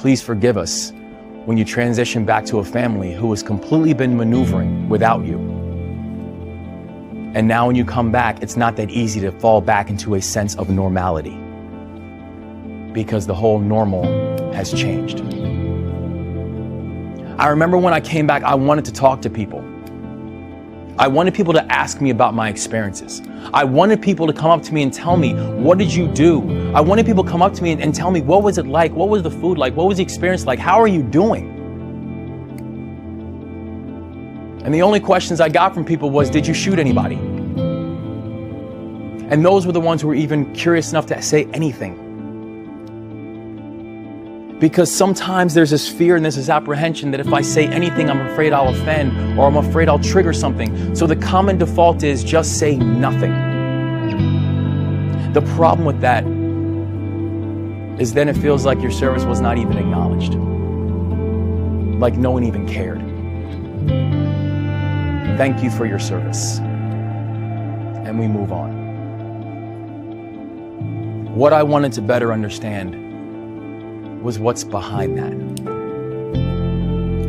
please forgive us when you transition back to a family who has completely been maneuvering without you. And now when you come back, it's not that easy to fall back into a sense of normality because the whole normal has changed. I remember when I came back, I wanted to talk to people. I wanted people to ask me about my experiences. I wanted people to come up to me and tell me, what did you do? I wanted people to come up to me and tell me, what was it like? What was the food like? What was the experience like? How are you doing? And the only questions I got from people was, did you shoot anybody? And those were the ones who were even curious enough to say anything. Because sometimes there's this fear and there's this apprehension that if I say anything, I'm afraid I'll offend or I'm afraid I'll trigger something. So the common default is just say nothing. The problem with that is then it feels like your service was not even acknowledged. Like no one even cared. Thank you for your service. And we move on. What I wanted to better understand was what's behind that.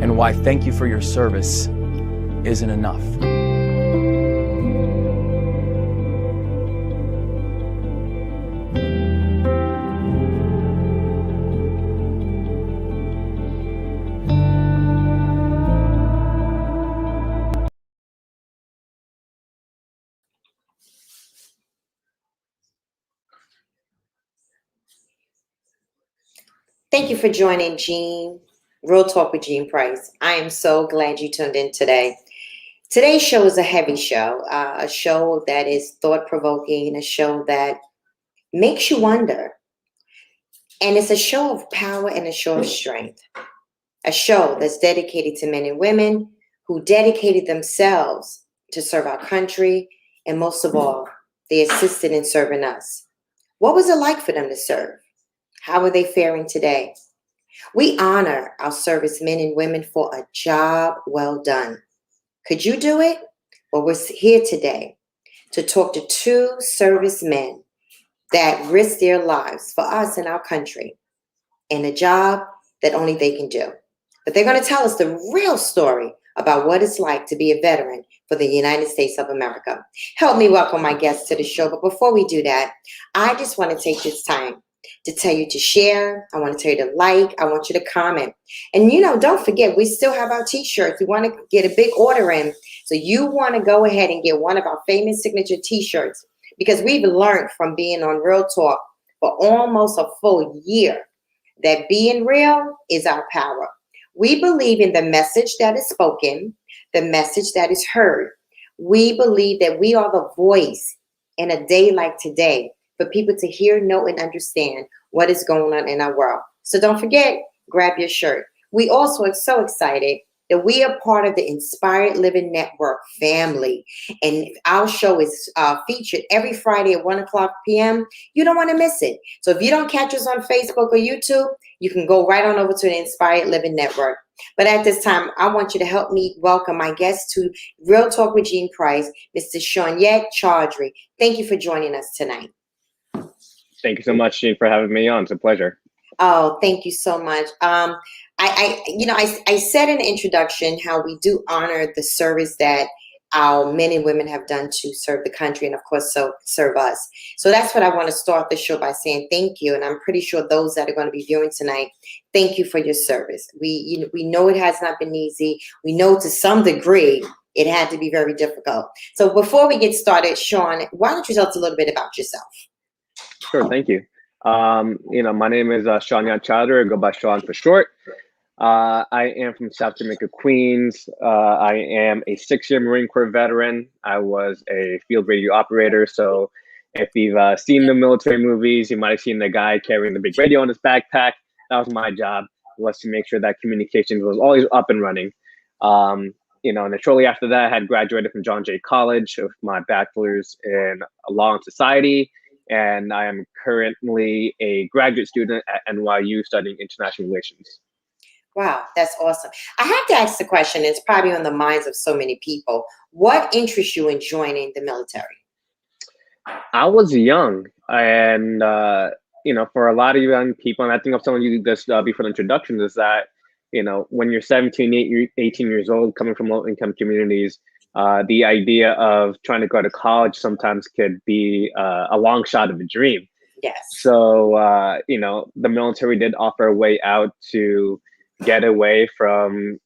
And why thank you for your service isn't enough. Thank you for joining Jean, Real Talk with Jean Price. I am so glad you tuned in today. Today's show is a heavy show, a show that is thought-provoking, a show that makes you wonder. And it's a show of power and a show of strength. A show that's dedicated to men and women who dedicated themselves to serve our country, and most of all, they assisted in serving us. What was it like for them to serve? How are they faring today? We honor our servicemen and women for a job well done. Could you do it? Well, we're here today to talk to two servicemen that risked their lives for us and our country in a job that only they can do. But they're going to tell us the real story about what it's like to be a veteran for the United States of America. Help me welcome my guests to the show. But before we do that, I just want to take this time to tell you to share. I want to tell you to like. I want you to comment. And, don't forget, we still have our t-shirts. We want to get a big order in. So you want to go ahead and get one of our famous signature t-shirts, because we've learned from being on Real Talk for almost a full year that being real is our power. We believe in the message that is spoken, the message that is heard. We believe that we are the voice in a day like today for people to hear, know, and understand what is going on in our world. So don't forget, grab your shirt. We also are so excited that we are part of the Inspired Living Network family. And our show is featured every Friday at 1:00 p.m. You don't want to miss it. So if you don't catch us on Facebook or YouTube, you can go right on over to the Inspired Living Network. But at this time, I want you to help me welcome my guest to Real Talk with Jean Price, Mr. Chaudry. Thank you for joining us tonight. Thank you so much, Jean, for having me on. It's a pleasure. Oh, thank you so much. I said in the introduction how we do honor the service that our men and women have done to serve the country and, of course, so serve us. So that's what I want to start the show by saying thank you. And I'm pretty sure those that are going to be viewing tonight, thank you for your service. We know it has not been easy. We know to some degree it had to be very difficult. So before we get started, Sean, why don't you tell us a little bit about yourself? Sure, thank you. My name is Chaudry. I go by Sean for short. I am from South Jamaica, Queens. I am a 6-year Marine Corps veteran. I was a field radio operator. So if you've seen the military movies, you might have seen the guy carrying the big radio in his backpack. That was my job, was to make sure that communications was always up and running. And then shortly after that, I had graduated from John Jay College with my bachelor's in Law and Society. And I am currently a graduate student at NYU studying international relations. Wow, that's awesome. I have to ask the question, it's probably on the minds of so many people. What interests you in joining the military? I was young and, for a lot of young people, and I think I've told you this before the introduction, is that, when you're 17, 18 years old, coming from low income communities, the idea of trying to go to college sometimes could be a long shot of a dream. Yes. So, the military did offer a way out to get away from,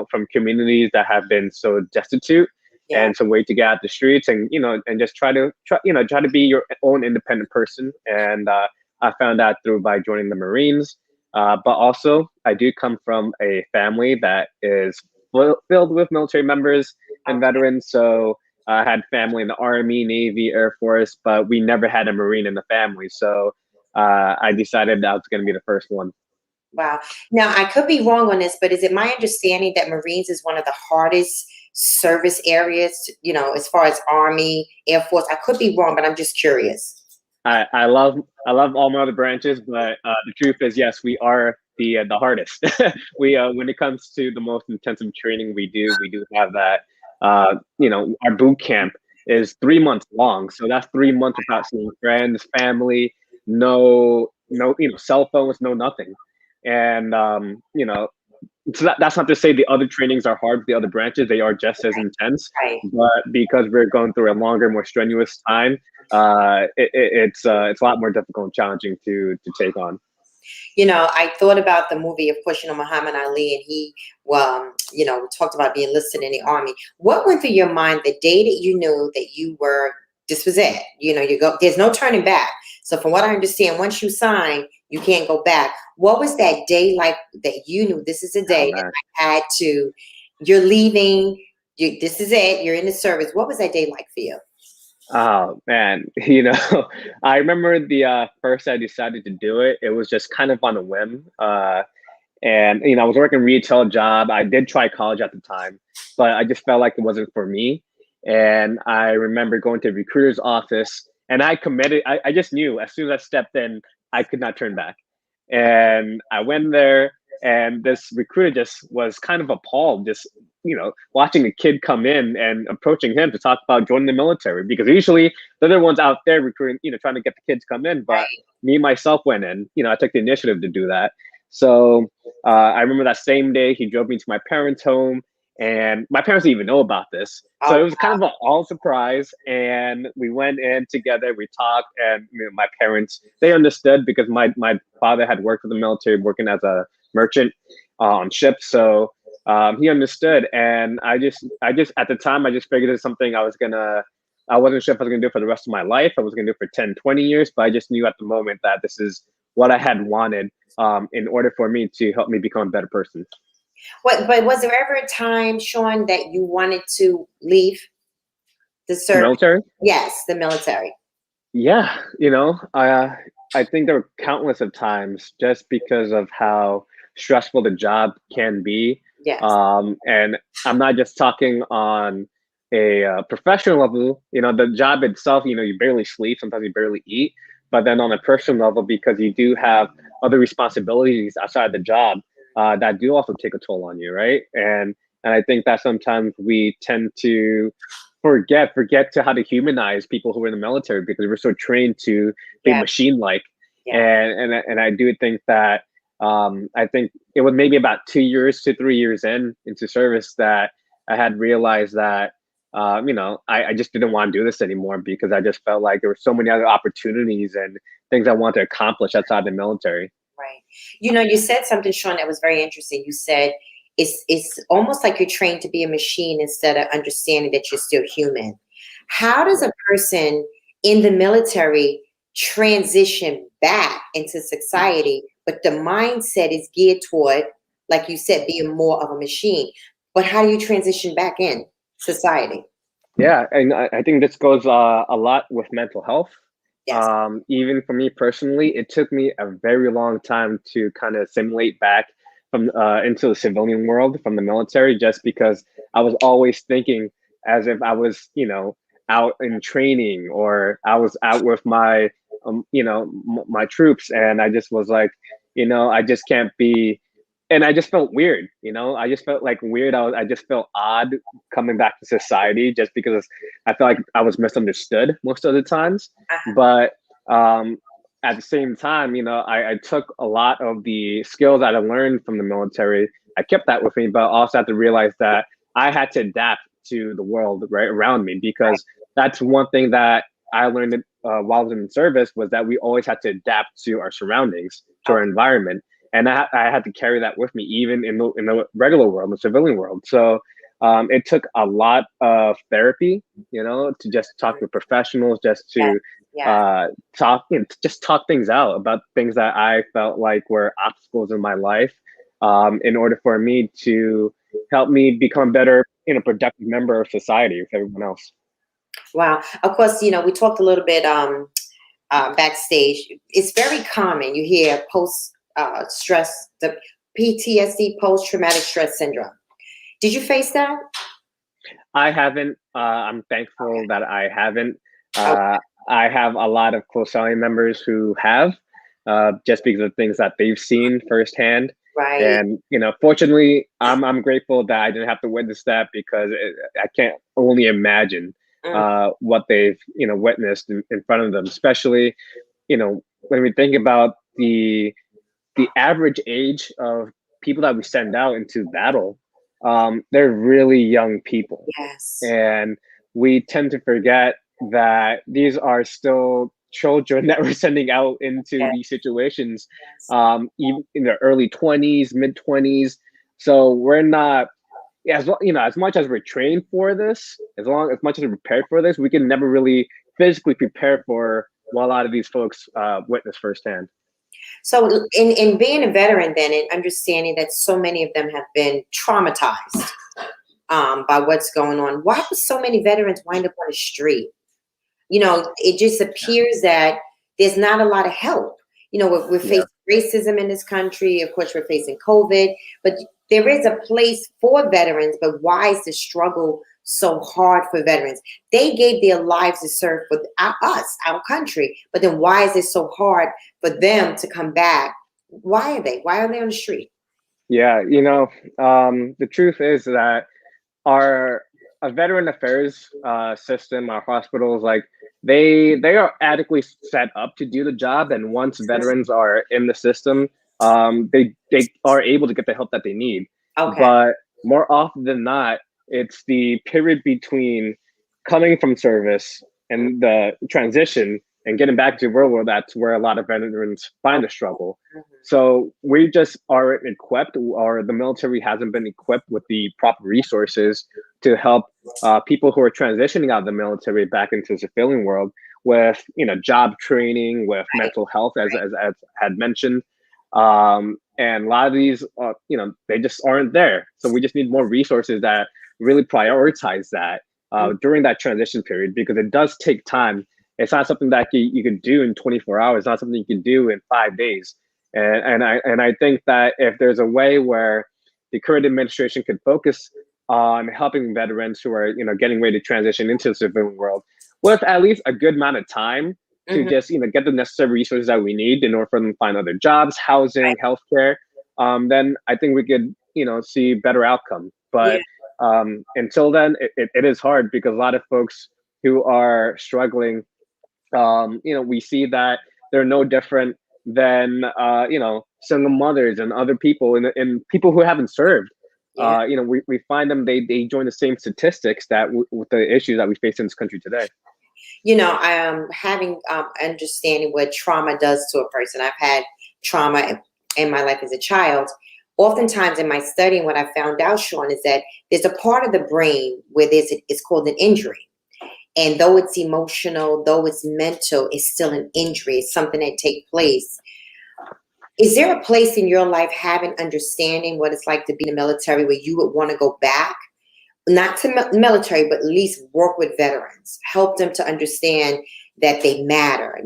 from communities that have been so destitute. Yeah. And some way to get out the streets, and and just try to be your own independent person. And I found that through by joining the Marines. But also, I do come from a family that is filled with military members and veterans. So I had family in the Army, Navy, Air Force, but we never had a Marine in the family. So I decided that was going to be the first one. Wow. Now, I could be wrong on this, but is it my understanding that Marines is one of the hardest service areas, as far as Army, Air Force? I could be wrong, but I'm just curious. I love all my other branches, but the truth is, yes, we are the hardest. We when it comes to the most intensive training we do have that. Our boot camp is 3 months long, so that's 3 months without seeing friends, family, no cell phones, no nothing. And so that's not to say the other trainings are hard. The other branches, they are just as intense, Right. but because we're going through a longer, more strenuous time, it's a lot more difficult and challenging to take on. I thought about the movie, of course, Muhammad Ali, and he, talked about being enlisted in the Army. What went through your mind the day that you knew that this was it? You go, there's no turning back. So from what I understand, once you sign, you can't go back. What was that day like that you knew this is a day that I had to, you're leaving, this is it, you're in the service. What was that day like for you? Oh man, I remember the first I decided to do it. It was just kind of on a whim. And I was working a retail job. I did try college at the time, but I just felt like it wasn't for me. And I remember going to the recruiter's office, and I committed. I just knew as soon as I stepped in, I could not turn back. And I went there, and this recruiter just was kind of appalled, just watching a kid come in and approaching him to talk about joining the military, because usually they're the ones out there recruiting, trying to get the kids to come in. But me myself went in. I took the initiative to do that. So I remember that same day he drove me to my parents' home, and my parents didn't even know about this. So it was kind of an all surprise. And we went in together, we talked, and my parents, they understood, because my father had worked for the military, working as a merchant on ships. So he understood. And I just at the time, I just figured it's something I wasn't sure if I was gonna do for the rest of my life. I was gonna do it for 10, 20 years, but I just knew at the moment that this is what I had wanted in order for me to help me become a better person. But was there ever a time, Sean, that you wanted to leave the service? Military? Yes, the military. Yeah, I think there were countless of times, just because of how stressful the job can be. Yes. And I'm not just talking on a professional level. The job itself, you barely sleep, sometimes you barely eat. But then on a personal level, because you do have other responsibilities outside the job that do also take a toll on you, right? And I think that sometimes we tend to forget to how to humanize people who are in the military, because we're so trained to be machine-like. And I do think that I think it was maybe about 2 years to 3 years into service that I had realized that I just didn't want to do this anymore, because I just felt like there were so many other opportunities and things I wanted to accomplish outside the military. Right. You said something, Sean, that was very interesting. You said it's almost like you're trained to be a machine instead of understanding that you're still human. How does a person in the military transition back into society, but the mindset is geared toward, like you said, being more of a machine? But how do you transition back in society? Yeah, and I think this goes a lot with mental health. Yes. Even for me personally, it took me a very long time to kind of assimilate back from into the civilian world from the military, just because I was always thinking as if I was, out in training, or I was out with my, my troops, and I just was like, I just can't be. And I just felt weird, I just felt like weird. I just felt odd coming back to society, just because I felt like I was misunderstood most of the times. But at the same time, I took a lot of the skills that I learned from the military. I kept that with me, but also had to realize that I had to adapt to the world right around me, because that's one thing that I learned while I was in service, was that we always had to adapt to our surroundings, to our environment. And I had to carry that with me, even in the regular world, the civilian world. So it took a lot of therapy, to just talk with professionals, just Yes, to yes. talk, just talk things out about things that I felt like were obstacles in my life, in order for me to help me become better, productive member of society with everyone else. Wow. Of course, we talked a little bit backstage. It's very common. You hear post stress, the PTSD, post traumatic stress syndrome. Did you face that? I haven't. I'm thankful that I haven't. Uh, I have a lot of close family members who have, just because of things that they've seen firsthand. Right. And fortunately, I'm grateful that I didn't have to witness that, because I can't only imagine Mm, what they've witnessed in front of them. Especially, when we think about the average age of people that we send out into battle, they're really young people. yes. And we tend to forget that these are still children that we're sending out into Yes. these situations, Yes. even in their early 20s, mid 20s. So we're not, as much as we're trained for this, as much as we're prepared for this, we can never really physically prepare for what a lot of these folks witness firsthand. So, in being a veteran, then, and understanding that so many of them have been traumatized by what's going on, why do so many veterans wind up on the street? It just appears that there's not a lot of help. We're Yeah. facing racism in this country. Of course, we're facing COVID, but there is a place for veterans. But why is the struggle so hard for veterans? They gave their lives to serve for us, our country. But then why is it so hard for them to come back? Why are they? Why are they on the street? Yeah, the truth is that our veteran affairs system, our hospitals, like they are adequately set up to do the job, and once veterans are in the system, they are able to get the help that they need. Okay. But more often than not, it's the period between coming from service and the transition and getting back to real world, that's where a lot of veterans find the struggle. Mhm. So we just aren't equipped, or the military hasn't been equipped with the proper resources to help people who are transitioning out of the military back into the civilian world with job training, with Right. mental health, as had mentioned. And a lot of these, they just aren't there. So we just need more resources that really prioritize that Mhm. during that transition period, because it does take time. It's not something that you can do in 24 hours. It's not something you can do in 5 days. And I think that if there's a way where the current administration could focus on helping veterans who are getting ready to transition into the civilian world with at least a good amount of time to Mhm. just get the necessary resources that we need in order for them to find other jobs, housing, healthcare, then I think we could see better outcome. Yeah. But until then, it is hard, because a lot of folks who are struggling, we see that they're no different than single mothers and other people, and people who haven't served. Yeah. We find them, they join the same statistics that with the issues that we face in this country today. I am having understanding what trauma does to a person. I've had trauma in my life as a child. Oftentimes in my studying, what I found out, Sean, is that there's a part of the brain where it's called an injury. And though it's emotional, though it's mental, it's still an injury. It's something that takes place. Is there a place in your life having understanding what it's like to be in the military where you would want to go back? Not to military, but at least work with veterans, help them to understand that they matter.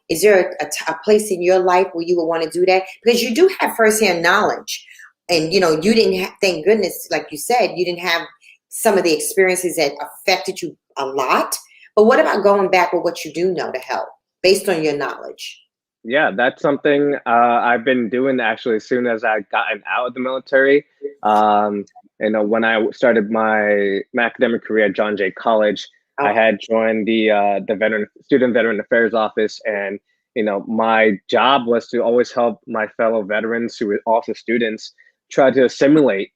Is there a place in your life where you would want to do that? Because you do have firsthand knowledge, and you didn't have, thank goodness, like you said, you didn't have some of the experiences that affected you a lot. But what about going back with what you do know to help based on your knowledge? Yeah, that's something I've been doing actually as soon as I gotten out of the military. Um, when I started my academic career at John Jay College, I Okay. had joined the veteran affairs office, and my job was to always help my fellow veterans who were also students try to assimilate,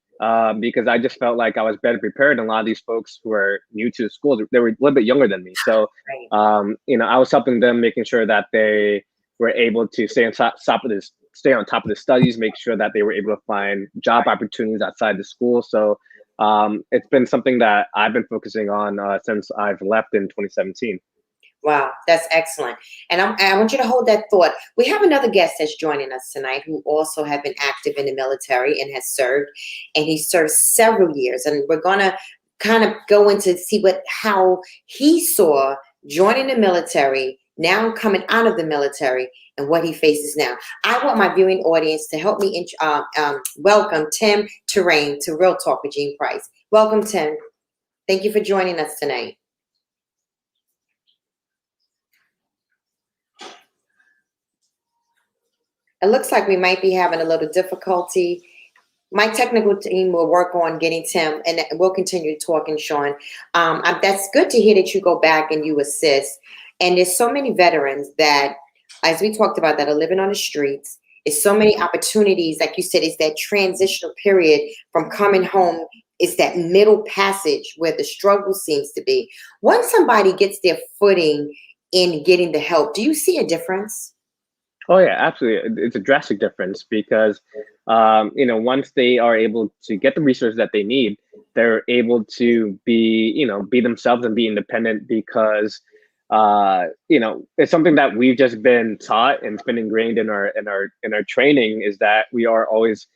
because I just felt like I was better prepared than a lot of these folks who are new to the schools. They were a little bit younger than me. So, Right. I was helping them, making sure that they were able to stay on top of the studies, make sure that they were able to find job opportunities outside the school. So it's been something that I've been focusing on since I've left in 2017. Wow, that's excellent. And I want you to hold that thought. We have another guest that's joining us tonight who also have been active in the military and has served, and he served several years. And we're gonna kind of go into see how he saw joining the military, now coming out of the military, and what he faces now. I want my viewing audience to help me welcome Tim Terrain to Real Talk with Jean Price. Welcome, Tim. Thank you for joining us tonight. It looks like we might be having a little difficulty. My technical team will work on getting Tim, and we'll continue talking, Sean. That's good to hear that you go back and you assist. And there's so many veterans that, as we talked about, that are living on the streets. There's so many opportunities, like you said, it's that transitional period from coming home. It's that middle passage where the struggle seems to be. Once somebody gets their footing in getting the help, do you see a difference? Oh yeah, absolutely. It's a drastic difference because, once they are able to get the resources that they need, they're able to be themselves and be independent because, it's something that we've just been taught and it's been ingrained in our training is that we are always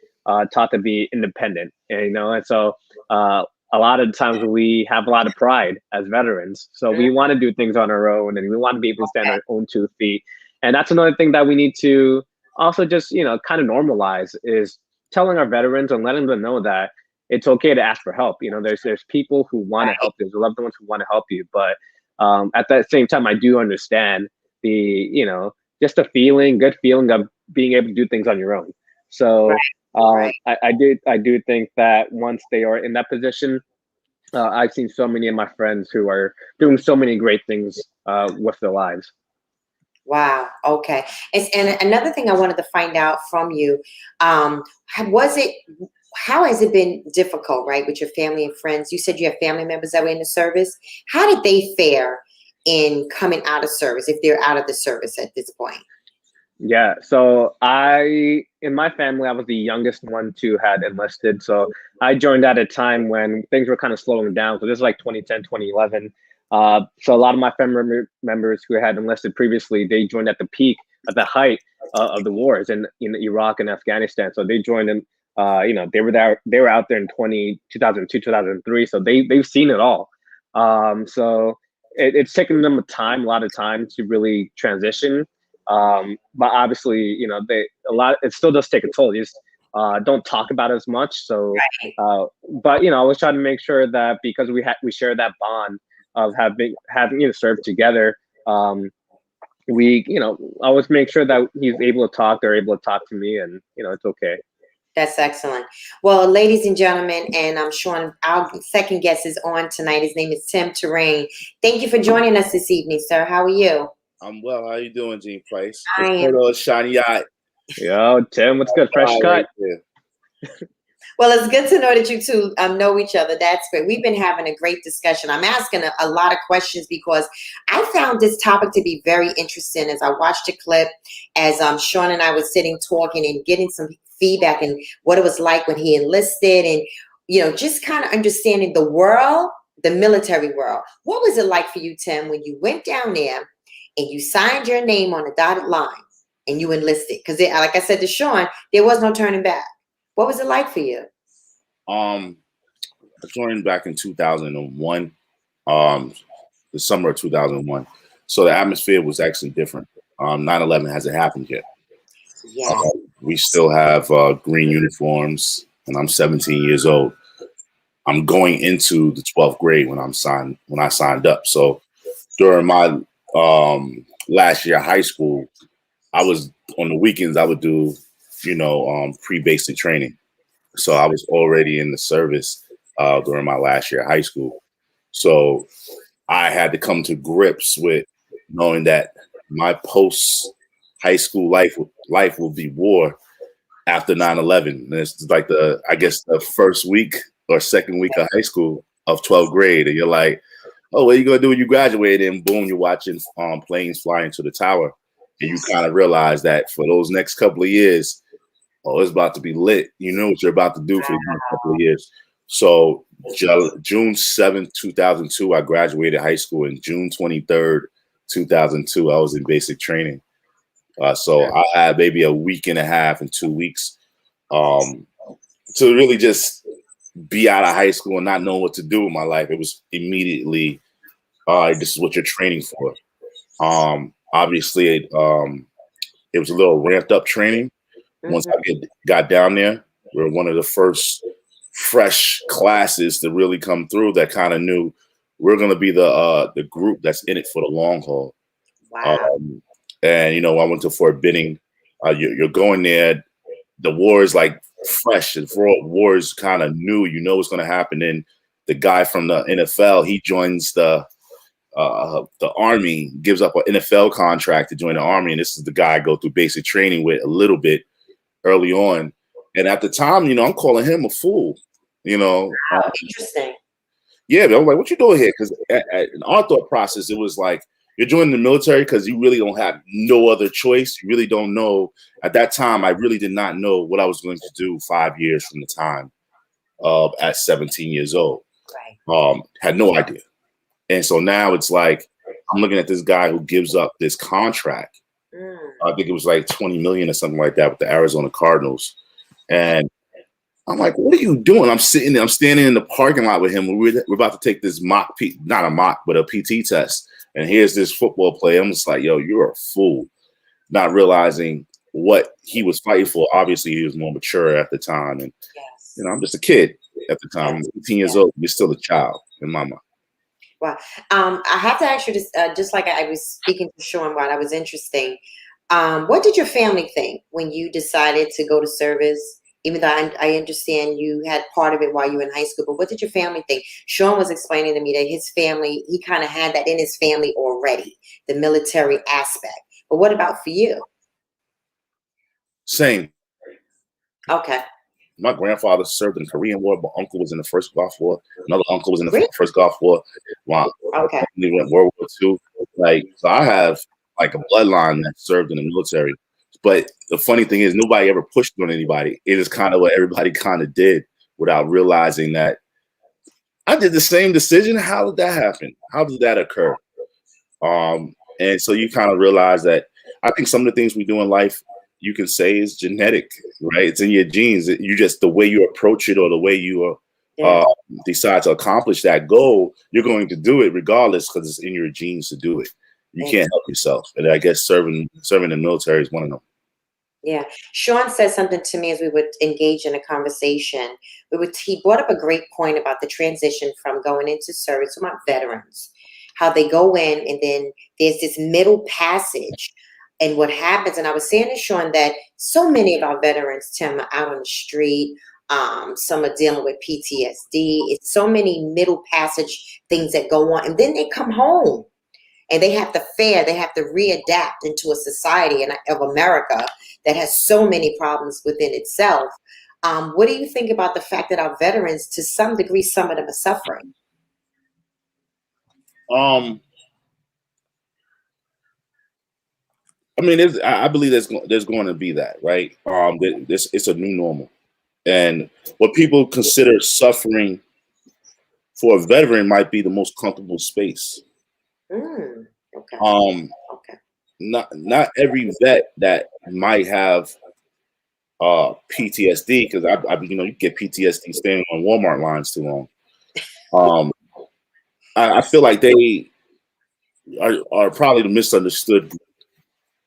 taught to be independent, and so a lot of times we have a lot of pride as veterans, so we want to do things on our own and we want to be able to stand on our own 2 feet. And that's another thing that we need to also just, kind of normalize is telling our veterans and letting them know that it's okay to ask for help. There's people who want to help. There's loved ones who want to help you. But at that same time, I do understand just the good feeling of being able to do things on your own. So Right. I do think that once they are in that position, I've seen so many of my friends who are doing so many great things with their lives. Wow. Okay. And another thing I wanted to find out from you, was it, how has it been difficult, right, with your family and friends? You said you have family members that were in the service. How did they fare in coming out of service, if they're out of the service at this point? Yeah, so in my family, I was the youngest one to had enlisted. So I joined at a time when things were kind of slowing down. So this is like 2010, 2011. So a lot of my family members who had enlisted previously, they joined at the peak, at the height of the wars in Iraq and Afghanistan. So they joined in, they were there, they were out there in 2002, 2003. So they've seen it all. So it's taken them a lot of time to really transition. But obviously, it still does take a toll. You just don't talk about it as much. So, but I was trying to make sure that because we share that bond of having served together, we always make sure that he's able to talk, they're able to talk to me, and it's okay. That's excellent. Well, ladies and gentlemen, and I'm Sean, our second guest is on tonight. His name is Tim Terrain. Thank you for joining us this evening, sir. How are you? I'm well. How you doing, Jean Price? I am. Hello, Shiny Yacht. Yo, Tim, what's good? Fresh cut. Right. Well, it's good to know that you two know each other. That's great. We've been having a great discussion. I'm asking a lot of questions because I found this topic to be very interesting as I watched the clip, as Sean and I were sitting talking and getting some feedback and what it was like when he enlisted, and just kind of understanding the world, the military world. What was it like for you, Tim, when you went down there and you signed your name on a dotted line and you enlisted? Because like I said to Sean, there was no turning back. What was it like for you? I joined back in 2001, the summer of 2001. So the atmosphere was actually different. 9/11 hasn't happened yet. Yeah. We still have green uniforms, and I'm 17 years old. I'm going into the 12th grade when I signed up. So during my last year of high school, I was on the weekends. I would do pre-basic training. So I was already in the service during my last year of high school. So I had to come to grips with knowing that my post high school life will be war after 9/11. And it's like I guess the first week or second week of high school of 12th grade. And you're like, oh, what are you going to do when you graduate? And boom, you're watching planes fly into the tower. And you kind of realize that for those next couple of years, oh, it's about to be lit. You know what you're about to do for the next couple of years. So June 7th, 2002, I graduated high school. And June 23rd, 2002, I was in basic training. So I had maybe a week and a half and 2 weeks to really just be out of high school and not know what to do with my life. It was immediately, this is what you're training for. Obviously, it was a little ramped up training. Once I got down there, we were one of the first fresh classes to really come through that kind of knew we're going to be the group that's in it for the long haul. Wow. And, you know, I went to Fort Benning. You're going there. The war is like fresh. The war is kind of new. You know what's going to happen. And the guy from the NFL, he joins the Army, gives up an NFL contract to join the Army. And this is the guy I go through basic training with a little bit early on. And at the time, you know, I'm calling him a fool, you know. Wow, interesting. Yeah, but I'm like, what you doing here? Because in our thought process, it was like, you're joining the military because you really don't have no other choice. You really don't know. At that time, I really did not know what I was going to do 5 years from the time at 17 years old. Right. Had no idea. And so now it's like, I'm looking at this guy who gives up this contract. I think it was like 20 million or something like that with the Arizona Cardinals. And I'm like, what are you doing? I'm standing in the parking lot with him. We're about to take this not a mock, but a PT test. And here's this football player. I'm just like, yo, you're a fool. Not realizing what he was fighting for. Obviously, he was more mature at the time. And, you know, I'm just a kid at the time. I'm 18 years old. You're still a child in my mind. Wow. I have to ask you this, just like I was speaking to Sean while I was interesting. What did your family think when you decided to go to service? Even though I understand you had part of it while you were in high school, but what did your family think? Sean was explaining to me that his family, he kind of had that in his family already, the military aspect. But what about for you? Same. Okay. My grandfather served in the Korean War. My uncle was in the first Gulf War. Another uncle was in the first Gulf War. My family went World War II. Like, so I have like a bloodline that served in the military. But the funny thing is, nobody ever pushed on anybody. It is kind of what everybody kind of did without realizing that I did the same decision. How did that happen? How did that occur? And so you kind of realize that I think some of the things we do in life, you can say is genetic, right? It's in your genes. You just, the way you approach it or the way you decide to accomplish that goal, you're going to do it regardless because it's in your genes to do it. You can't help yourself. And I guess serving in the military is one of them. Yeah. Sean said something to me as we would engage in a conversation. He brought up a great point about the transition from going into service, about veterans, how they go in and then there's this middle passage. And what happens, and I was saying to Sean that so many of our veterans, Tim, are out on the street. Some are dealing with PTSD. It's so many middle passage things that go on. And then they come home. And they have to they have to readapt into a society of America that has so many problems within itself. What do you think about the fact that our veterans, to some degree, some of them are suffering? I mean, I believe there's going to be that, right? It's a new normal. And what people consider suffering for a veteran might be the most comfortable space. Okay. Not every vet that might have PTSD, because you get PTSD standing on Walmart lines too long. I feel like they are probably the misunderstood group.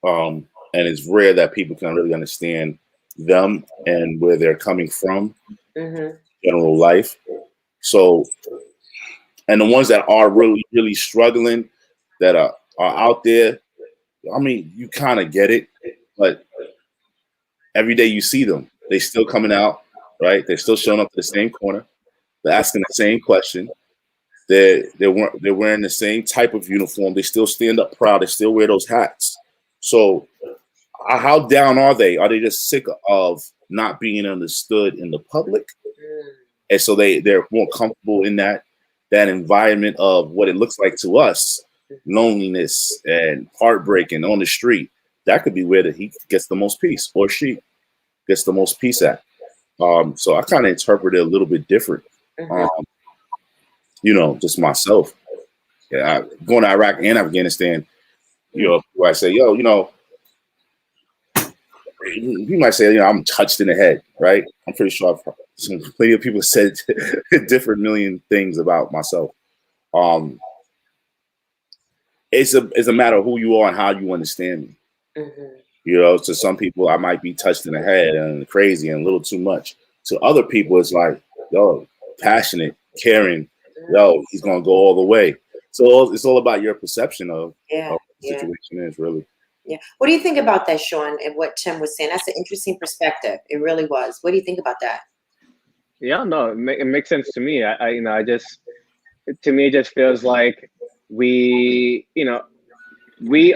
And it's rare that people can really understand them and where they're coming from, general life. So, and the ones that are really, really struggling, that are out there, I mean, you kind of get it, but every day you see them, they still coming out, right? They're still showing up to the same corner. They're asking the same question. They're wearing the same type of uniform. They still stand up proud. They still wear those hats. So how down are they? Are they just sick of not being understood in the public? And so they're more comfortable in that environment of what it looks like to us, loneliness and heartbreak and on the street. That could be where he gets the most peace, or she gets the most peace at. So I kind of interpret it a little bit different. Just myself. Yeah, going to Iraq and Afghanistan, where I say, yo, you might say, I'm touched in the head, right? I'm pretty sure plenty of people said different million things about myself. It's a matter of who you are and how you understand me. To some people, I might be touched in the head and crazy and a little too much. To other people, it's like, yo, passionate, caring, yo, he's gonna go all the way. So it's all about your perception of what the situation is, really. Yeah. What do you think about that, Sean, and what Tim was saying? That's an interesting perspective. It really was. What do you think about that? Yeah, no, it makes sense to me. To me, it just feels like we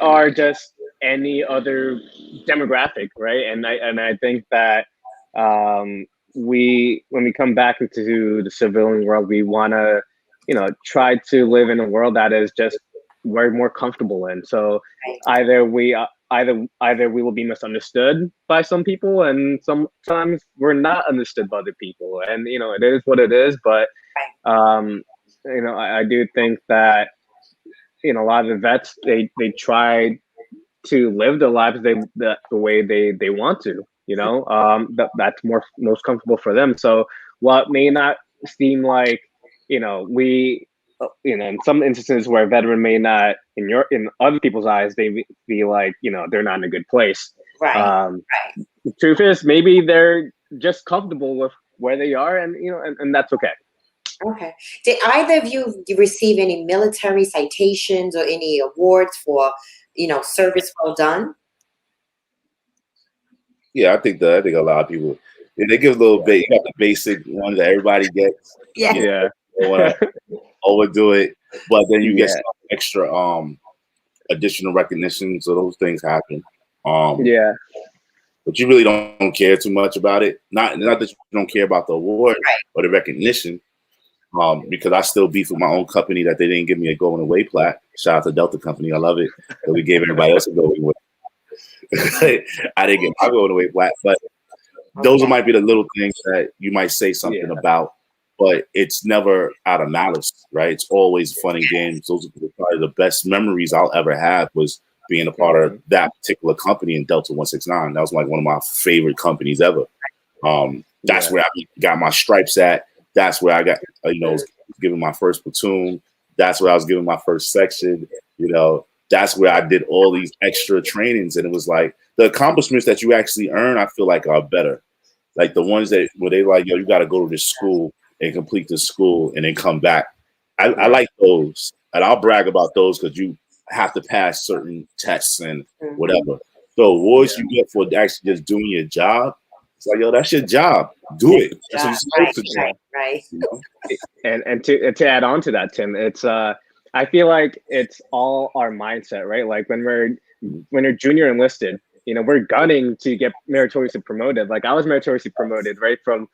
are just any other demographic, right? And I think that when we come back into the civilian world, we want to, try to live in a world that is just we're more comfortable in. So either we will be misunderstood by some people, and sometimes we're not understood by other people, and it is what it is. But I do think that a lot of the vets they try to live their lives the way they want to. That's most comfortable for them. So what may not seem like we in some instances where a veteran may not in other people's eyes they be like they're not in a good place. The truth is maybe they're just comfortable with where they are, and and that's okay. Okay. Did either of you receive any military citations or any awards for, service well done? Yeah, I think a lot of people, they give a little bit. You got the basic ones that everybody gets. Yeah. Yeah. Don't want to overdo it, but then you get some extra additional recognition, so those things happen. But you really don't care too much about it. Not that you don't care about the award or the recognition. Because I still beef with my own company that they didn't give me a going away plaque. Shout out to Delta Company, I love it. But we gave everybody else a going away. I didn't get my going away plaque, but those might be the little things that you might say something about, but it's never out of malice, right? It's always fun and games. Those are probably the best memories I'll ever have was being a part of that particular company in Delta 169. That was like one of my favorite companies ever. That's where I got my stripes at. That's where I got, was given my first platoon. That's where I was given my first section. That's where I did all these extra trainings. And it was like the accomplishments that you actually earn, I feel like are better. Like the ones that where they like, yo, you got to go to this school and complete the school and then come back. I like those. And I'll brag about those because you have to pass certain tests and whatever. The awards you get for actually just doing your job, it's like, yo, that's your job. Do it. That's what you're supposed to do. Right. And to add on to that, Tim, it's I feel like it's all our mindset, right? Like when you're junior enlisted, we're gunning to get meritoriously promoted. Like I was meritoriously promoted, right, from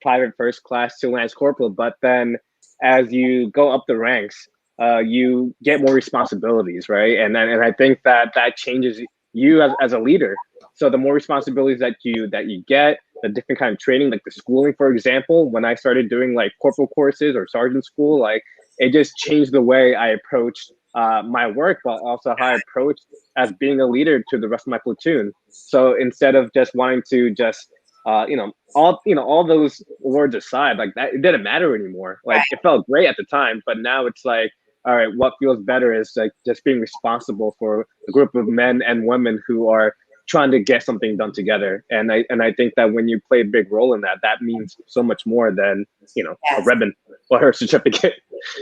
private first class to lance corporal. But then as you go up the ranks, you get more responsibilities, right? And I think that changes you as a leader. So the more responsibilities that you get, the different kind of training, like the schooling, for example, when I started doing like corporal courses or sergeant school, like it just changed the way I approached my work, but also how I approached as being a leader to the rest of my platoon. So instead of just wanting to just, all those awards aside, like that, it didn't matter anymore. Like it felt great at the time, but now it's like, all right, what feels better is like just being responsible for a group of men and women who are trying to get something done together. And I think that when you play a big role in that, that means so much more than, a ribbon or a certificate.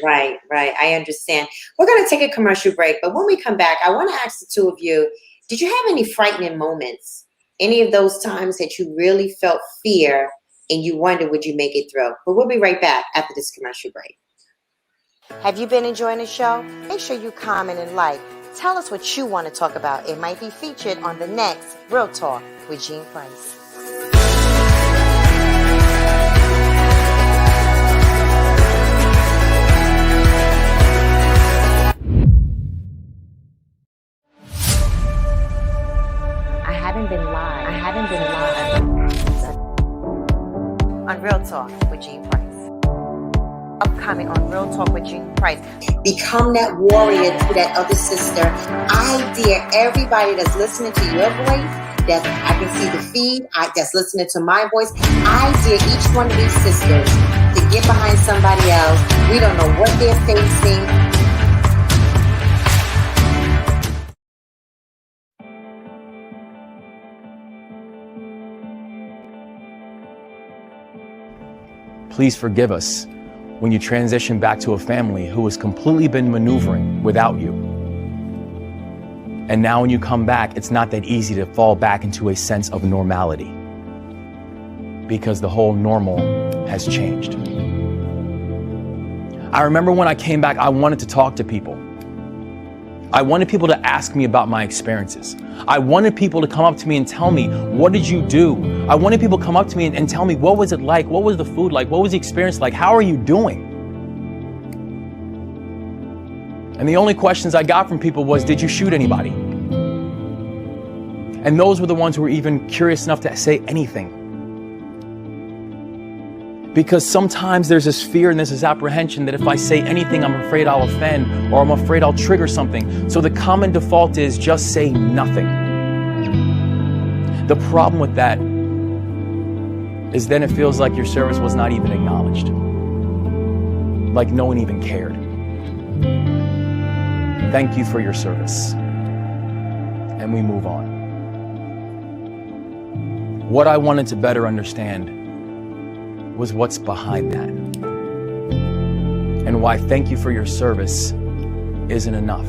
Right. I understand. We're going to take a commercial break, but when we come back, I want to ask the two of you, did you have any frightening moments? Any of those times that you really felt fear and you wondered, would you make it through? But we'll be right back after this commercial break. Have you been enjoying the show? Make sure you comment and like. Tell us what you want to talk about. It might be featured on the next Real Talk with Jean Price. I haven't been live on Real Talk with Jean Price. Upcoming on Real Talk with Jean Price. Become that warrior to that other sister. I dare everybody that's listening to your voice, that I can see the feed, that's listening to my voice. I dare each one of these sisters to get behind somebody else. We don't know what they're facing. Please forgive us when you transition back to a family who has completely been maneuvering without you. And now when you come back, it's not that easy to fall back into a sense of normality because the whole normal has changed. I remember when I came back, I wanted to talk to people. I wanted people to ask me about my experiences. I wanted people to come up to me and tell me, what did you do? I wanted people to come up to me and tell me, what was it like? What was the food like? What was the experience like? How are you doing? And the only questions I got from people was, did you shoot anybody? And those were the ones who were even curious enough to say anything. Because sometimes there's this fear and there's this apprehension that if I say anything, I'm afraid I'll offend or I'm afraid I'll trigger something. So the common default is just say nothing. The problem with that is then it feels like your service was not even acknowledged. Like no one even cared. Thank you for your service. And we move on. What I wanted to better understand was what's behind that. And why thank you for your service isn't enough.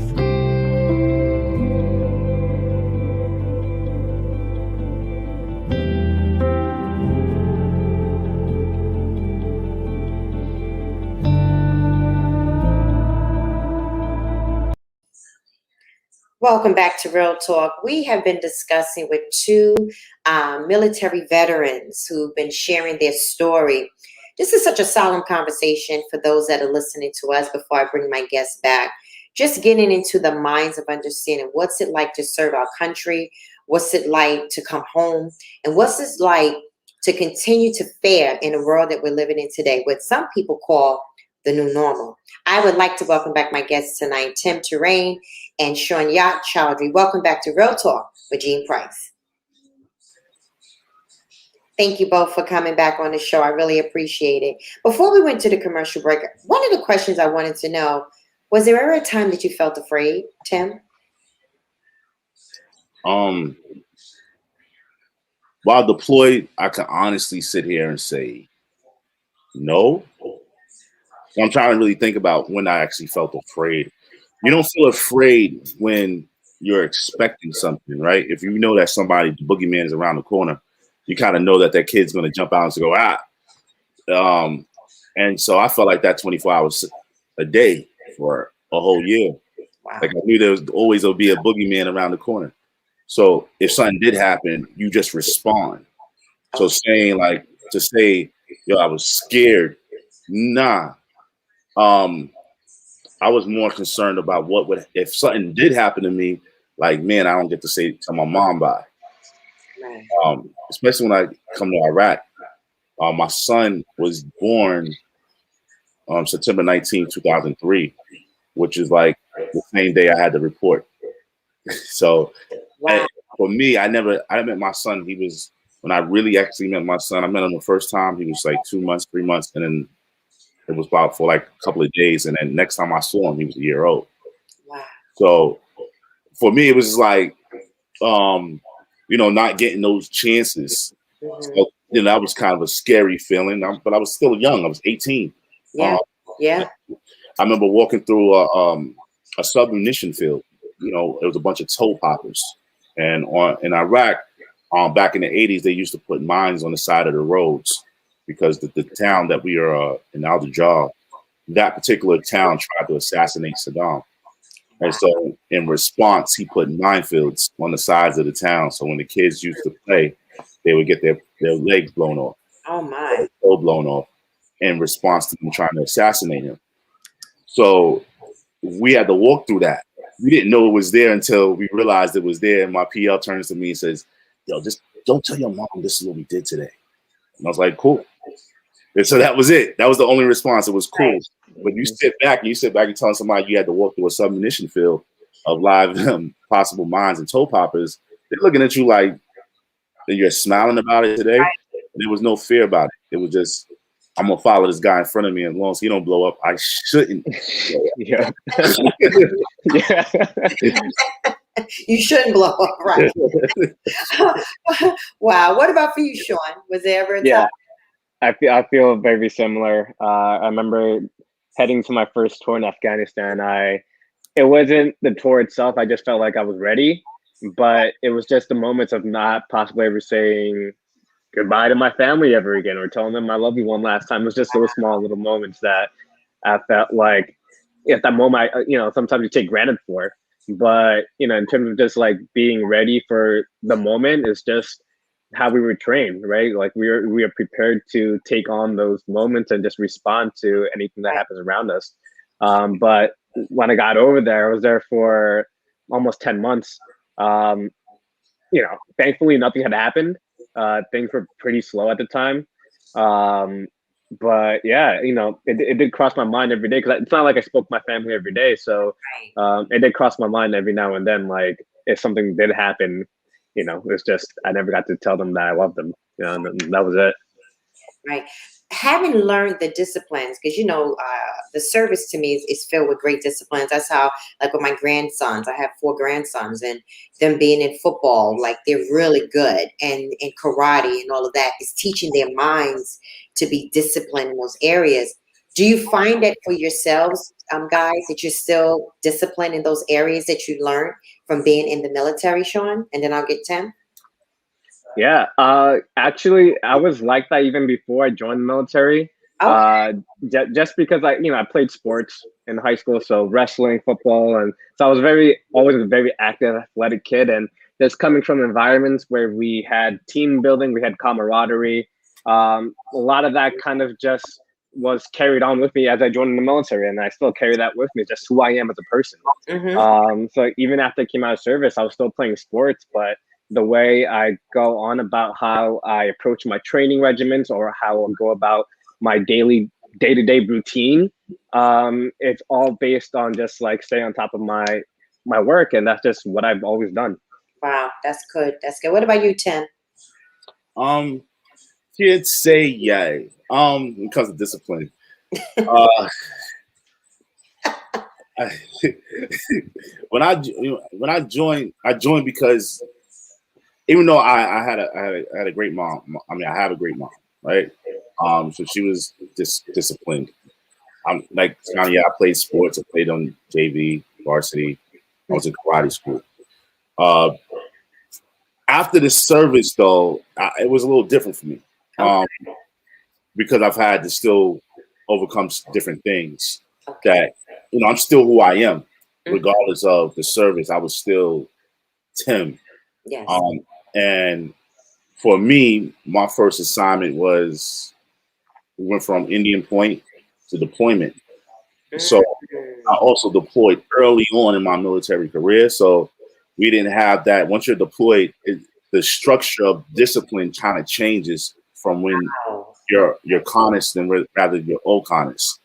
Welcome back to Real Talk. We have been discussing with two military veterans who've been sharing their story. This is such a solemn conversation for those that are listening to us before I bring my guests back. Just getting into the minds of understanding what's it like to serve our country, what's it like to come home, and what's it like to continue to fare in the world that we're living in today, what some people call the new normal. I would like to welcome back my guests tonight, Tim Terrain and Chaudry Chaudry. Welcome back to Real Talk with Jean Price. Thank you both for coming back on the show. I really appreciate it. Before we went to the commercial break, one of the questions I wanted to know, was there ever a time that you felt afraid, Tim? While deployed, I can honestly sit here and say no. I'm trying to really think about when I actually felt afraid. You don't feel afraid when you're expecting something, right? If you know that somebody, the boogeyman is around the corner, you kind of know that that kid's going to jump out and go, and so I felt like that 24 hours a day for a whole year. Wow. Like I knew there was always will be a boogeyman around the corner. So if something did happen, you just respond. So saying like to say, yo, I was scared. Nah. I was more concerned about what would, if something did happen to me, like, man, I don't get to say to my mom bye. Especially when I come to Iraq. My son was born September 19, 2003, which is like the same day I had to report. So wow. For me, I met my son. He was, when I really actually met my son, I met him the first time. He was like 2 months, 3 months. And then it was about for like a couple of days. And then next time I saw him, he was a year old. Wow. So for me, it was like, not getting those chances. Mm-hmm. So, that was kind of a scary feeling, but I was still young. I was 18. Yeah. Yeah. I remember walking through a submunition field. It was a bunch of toe poppers. And in Iraq, back in the 80s, they used to put mines on the side of the roads because the town that we are in Al-Dajjal, that particular town tried to assassinate Saddam. And so in response, he put minefields on the sides of the town. So when the kids used to play, they would get their legs blown off, Oh my. or blown off in response to them trying to assassinate him. So we had to walk through that. We didn't know it was there until we realized it was there. And my PL turns to me and says, "Yo, just don't tell your mom this is what we did today." And I was like, "Cool." And so that was it. That was the only response. It was cool. But you sit back and telling somebody you had to walk through a submunition field of live possible mines and toe poppers. They're looking at you like you're smiling about it today. There was no fear about it. It was just, I'm gonna follow this guy in front of me, and as long as he don't blow up, I shouldn't. Yeah. Yeah. You shouldn't blow up, right? Wow. What about for you, Sean? Was there ever a time? I feel very similar. I remember heading to my first tour in Afghanistan. It wasn't the tour itself. I just felt like I was ready, but it was just the moments of not possibly ever saying goodbye to my family ever again, or telling them I love you one last time. It was just those small little moments that I felt like at that moment, sometimes you take granted for. But, in terms of just like being ready for the moment, is just how we were trained, right? Like we are prepared to take on those moments and just respond to anything that happens around us. But when I got over there, I was there for almost 10 months. Thankfully nothing had happened. Things were pretty slow at the time. But yeah, it did cross my mind every day, because it's not like I spoke to my family every day. So it did cross my mind every now and then, like if something did happen, it's just, I never got to tell them that I loved them, and that was it. Right. Having learned the disciplines, because the service to me is filled with great disciplines. That's how, like with my grandsons, I have 4 grandsons, and them being in football, like they're really good, and karate and all of that is teaching their minds to be disciplined in those areas. Do you find that for yourselves, guys, that you're still disciplined in those areas that you learned from being in the military, Sean? And then I'll get Tim. Yeah, actually, I was like that even before I joined the military. Okay. Just because I played sports in high school, so wrestling, football, and so I was always a very active, athletic kid. And just coming from environments where we had team building, we had camaraderie. A lot of that kind of just was carried on with me as I joined the military, and I still carry that with me, just who I am as a person. Mm-hmm. So even after I came out of service, I was still playing sports, but the way I go on about how I approach my training regimens, or how I go about my day-to-day routine, it's all based on just like staying on top of my work, and that's just what I've always done. Wow, that's good. That's good. What about you, Tim? Kids say yay. Because of discipline. When I joined because even though I had a great mom. I mean, I have a great mom, right? So she was disciplined. I'm like, I played sports. I played on JV, varsity. I was in karate school. After the service, though, it was a little different for me, because I've had to still overcome different things. That I'm still who I am, regardless of the service. I was still Tim. Yes. And for me, my first assignment was, we went from Indian Point to deployment. So I also deployed early on in my military career. So we didn't have that. Once you're deployed, the structure of discipline kind of changes from when you're Conus than rather you're Oconus.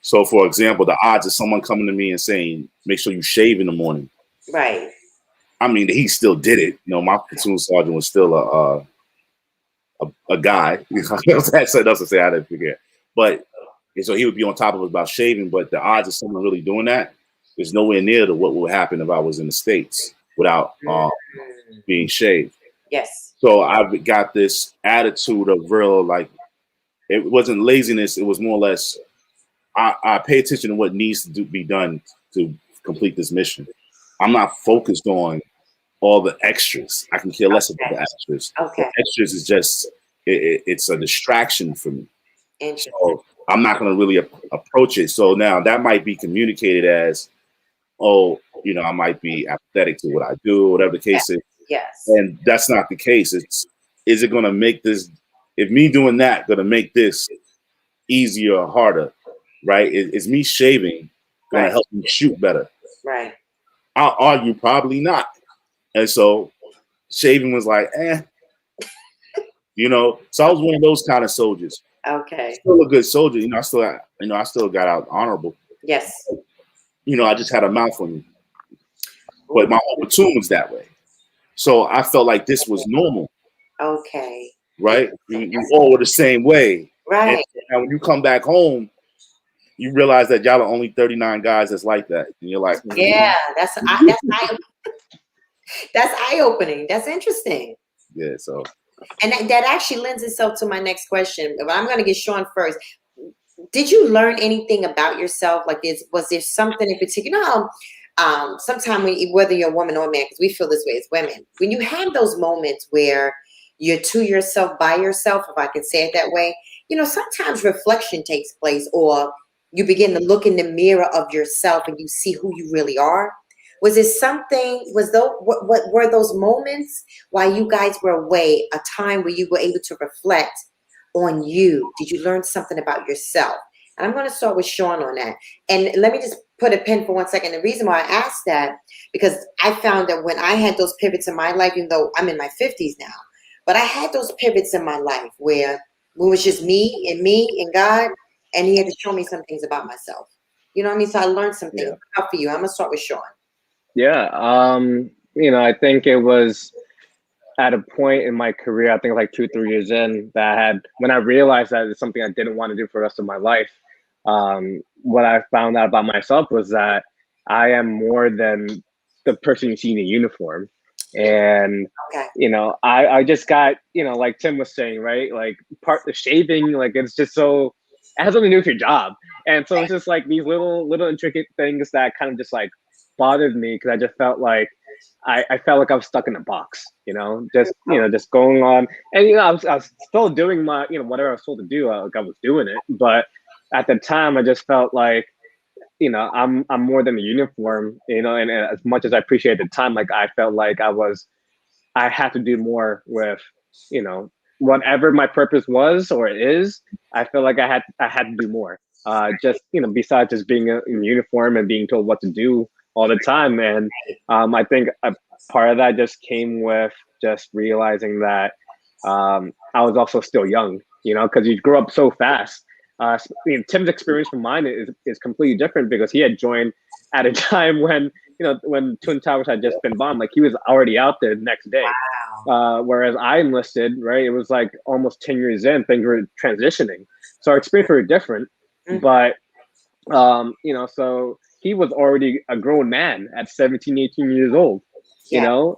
So, for example, the odds of someone coming to me and saying, make sure you shave in the morning. Right. I mean, he still did it. My platoon sergeant was still a guy. That doesn't say I didn't forget. But so he would be on top of us about shaving. But the odds of someone really doing that is nowhere near to what would happen if I was in the States without being shaved. Yes. So I've got this attitude of real, like, it wasn't laziness. It was more or less, I pay attention to what needs to be done to complete this mission. I'm not focused on all the extras. I can care less about the extras. Okay. The extras is just, it's a distraction for me. Interesting. So I'm not going to really approach it. So now that might be communicated as, oh, I might be apathetic to what I do, whatever the case is. Yes. And that's not the case. Is it going to make this, if me doing that going to make this easier or harder, right? Is me shaving going to help me shoot better? Right. I'll argue probably not. And so shaving was like, so I was one of those kind of soldiers. Okay. Still a good soldier. I still got out honorable. Yes. I just had a mouth on me. But my whole platoon was that way. So I felt like this was normal. Okay. Right? We all were the same way. Right. And when you come back home, you realize that y'all are only 39 guys that's like that. And you're like, yeah, that's eye-opening. That's interesting. Yeah, so. And that actually lends itself to my next question. But I'm going to get Sean first. Did you learn anything about yourself? Like, was there something in particular? Sometimes whether you're a woman or a man, because we feel this way as women, when you have those moments where you're to yourself, by yourself, if I can say it that way, sometimes reflection takes place, or you begin to look in the mirror of yourself and you see who you really are. Was it something, what were those moments while you guys were away, a time where you were able to reflect on you? Did you learn something about yourself? And I'm going to start with Sean on that. And let me just put a pin for 1 second. The reason why I asked that, because I found that when I had those pivots in my life, even though I'm in my 50s now, but I had those pivots in my life where it was just me and God, and he had to show me some things about myself. You know what I mean? So I learned some things. How for you? I'm going to start with Sean. Yeah. I think it was at a point in my career, I think like 2-3 years in, that when I realized that it's something I didn't want to do for the rest of my life, what I found out about myself was that I am more than the person you see in a uniform. And, I just got, like Tim was saying, right? Like the shaving, like it's just so, it has something to do with your job. And so it's just like these little intricate things that kind of just like bothered me, because I just felt like, I felt like I was stuck in a box, just going on. And, I was still doing my, whatever I was told to do, like I was doing it. But at the time, I just felt like, I'm more than a uniform, and as much as I appreciate the time, like I felt like I had to do more with, whatever my purpose was or is. I feel like I had to do more, besides just being in uniform and being told what to do all the time. And I think a part of that just came with just realizing that I was also still young, because you grow up so fast. Tim's experience from mine is completely different, because he had joined at a time when when Twin Towers had just been bombed. Like he was already out there the next day. Wow. Whereas I enlisted, right, it was like almost 10 years in, things were transitioning. So our experience were different, but so he was already a grown man at 17, 18 years old. He was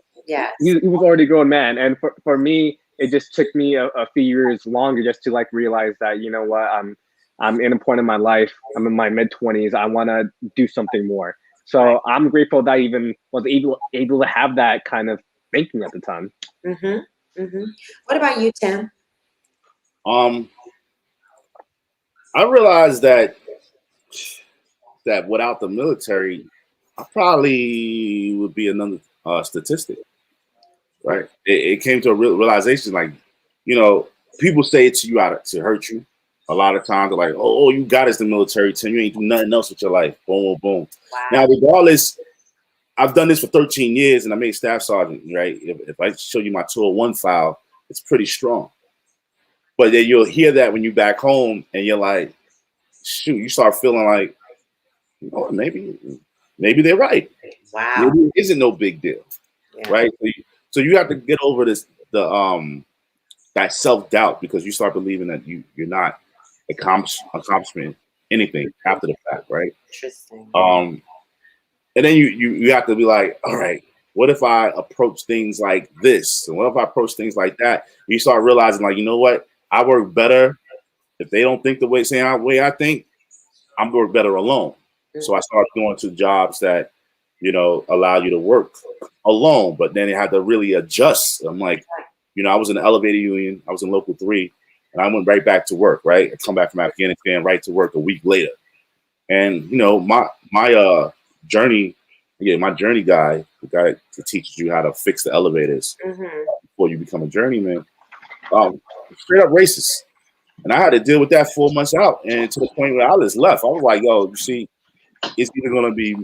already a grown man. And for me, it just took me a few years longer just to like realize that, what, I'm in a point in my life, I'm in my mid-20s, I want to do something more. So I'm grateful that I even was able to have that kind of thinking at the time. What about you, Tim? I realized that without the military, I probably would be another statistic, right? It came to a realization, like, people say it to you out to hurt you. A lot of times they're like, oh, you got us the military, Tim. You ain't do nothing else with your life. Boom, boom. Wow. Now, regardless, I've done this for 13 years and I made staff sergeant, right? If I show you my 201 file, it's pretty strong. But then you'll hear that when you're back home and you're like, shoot, you start feeling like, maybe they're right. Wow. Maybe it isn't no big deal, right? So you have to get over that self-doubt, because you start believing that you're not accomplishing anything after the fact, right? Interesting. And then you have to be like, all right, what if I approach things like this? And what if I approach things like that? You start realizing, like, you know what? I work better if they don't think the way I think. I'm work better alone. So I started going to jobs that, allow you to work alone, but then you had to really adjust. I'm like, I was in the elevator union. I was in Local 3, and I went right back to work, right? I come back from Afghanistan, right to work a week later. And, my journey Yeah, my journey guy, the guy that teaches you how to fix the elevators before you become a journeyman, straight up racist. And I had to deal with that 4 months out, and to the point where I just left. I was like, yo, you see, it's either going to be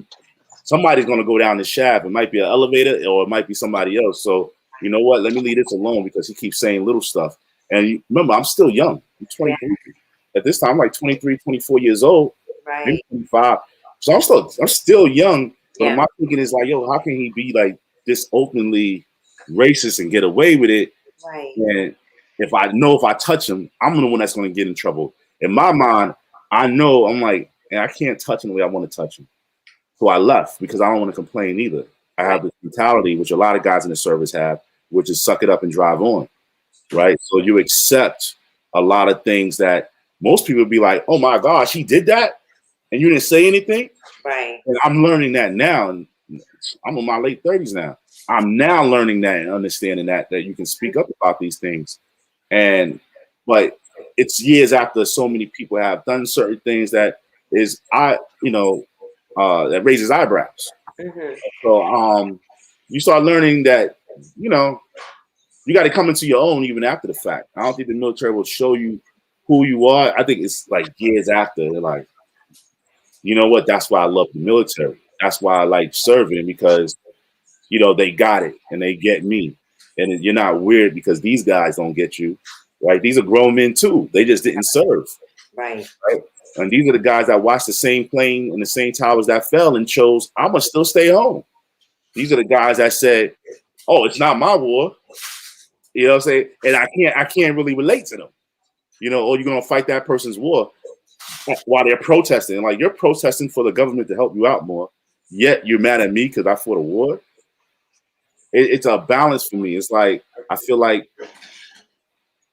somebody's going to go down the shaft. It might be an elevator or it might be somebody else. So, you know what? Let me leave this alone because he keeps saying little stuff. And remember, I'm still young. I'm 23. At this time, I'm like 23, 24 years old, maybe 25. So I'm still young. But my thinking is like, yo, how can he be like this openly racist and get away with it? Right. And if I touch him, I'm the one that's going to get in trouble. In my mind, I know I'm like, and I can't touch him the way I want to touch him. So I left because I don't want to complain either. I have this mentality, which a lot of guys in the service have, which is suck it up and drive on, right? So you accept a lot of things that most people be like, oh my gosh, he did that? And you didn't say anything? Right. And I'm learning that now. And I'm in my late 30s now. I'm now learning that and understanding that you can speak up about these things. But it's years after so many people have done certain things that raises eyebrows. So you start learning that, you got to come into your own even after the fact. I don't think the military will show you who you are. I think it's like years after. They're like, you know what? That's why I love the military. That's why I like serving, because, they got it and they get me. And you're not weird because these guys don't get you, right? These are grown men too. They just didn't serve. Right. And these are the guys that watched the same plane and the same towers that fell and chose, I'm going to still stay home. These are the guys that said, oh, it's not my war. You know what I'm saying? And I can't really relate to them. Or you're going to fight that person's war while they're protesting. Like, you're protesting for the government to help you out more, yet you're mad at me because I fought a war. It's a balance for me. It's like, I feel like,